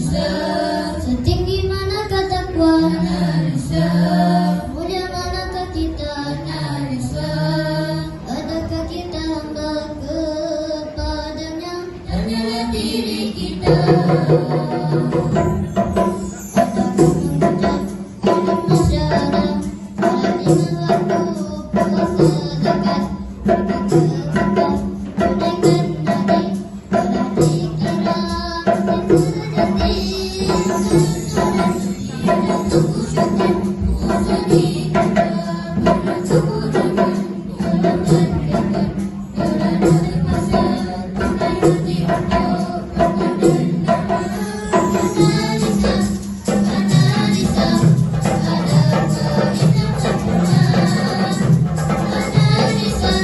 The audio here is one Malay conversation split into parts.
Setinggi manakah takwa, mulia manakah kita, adakah kita hamba kepadanya, hanyalah diri kita. Adakah mengucap ilmu masyarakat, malam dengan waktu puasa zakat, berkata-kata tunaikan nadi, berarti karam itu sejati. Ada tunggu syukur, puasa di kita, bersyukur dengan ulangan kekat, berada terpaksa, tunai hati untuk berdengar. Analisa, analisa, adakah Islam sempurna? Analisa,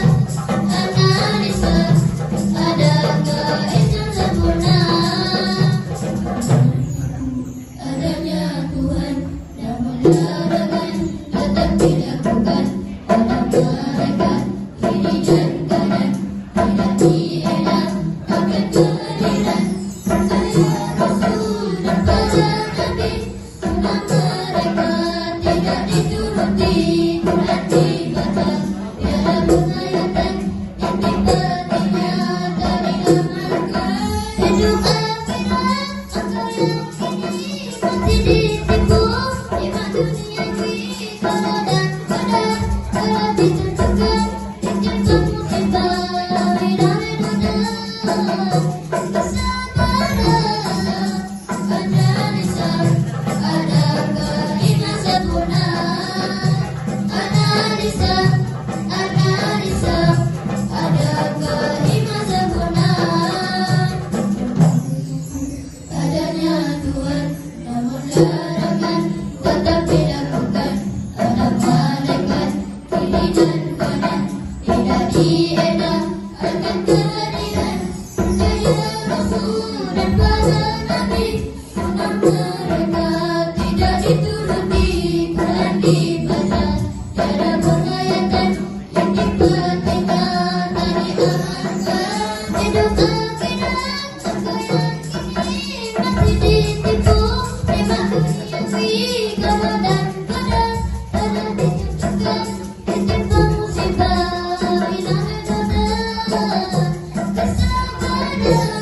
analisa, adakah Islam sempurna? Adanya Tuhan, namun larangan tetap dilakukan. Ada malaikat kiri dan kanan, tidak dienak akan kehadiran. Saya Rasul dan para Nabi, sunnah mereka tidak dituruti. Quran dibaca, tiada penghayatan, yang dipetinya tak diamalkan. Hidup akhirat, engkau yang kini masih ditipu. Nikmat duniawi, kalau dan kadar telah ditentukan. Ditimpa musibah, wirah-wirah, kesabaran. Analisa, adakah iman sempurna? Analisa, analisa, adakah iman sempurna? Adanya Tuhan, namun larangan tetap dilakukan. Ada malaikat kiri dan kanan, tidak dienak akan kehadiran. Saya Rasul dan para Nabi, sunnah mereka tidak dituruti. Quran dibaca, tiada penghayatan, yang dipetinya tak diamalkan. Hidup akhirat, engkau yang kini masih ditipu. Nikmat duniawi, kalau dan kadar telah ditentukan. Ditimpa musibah, wirah-wirah, kesabaran.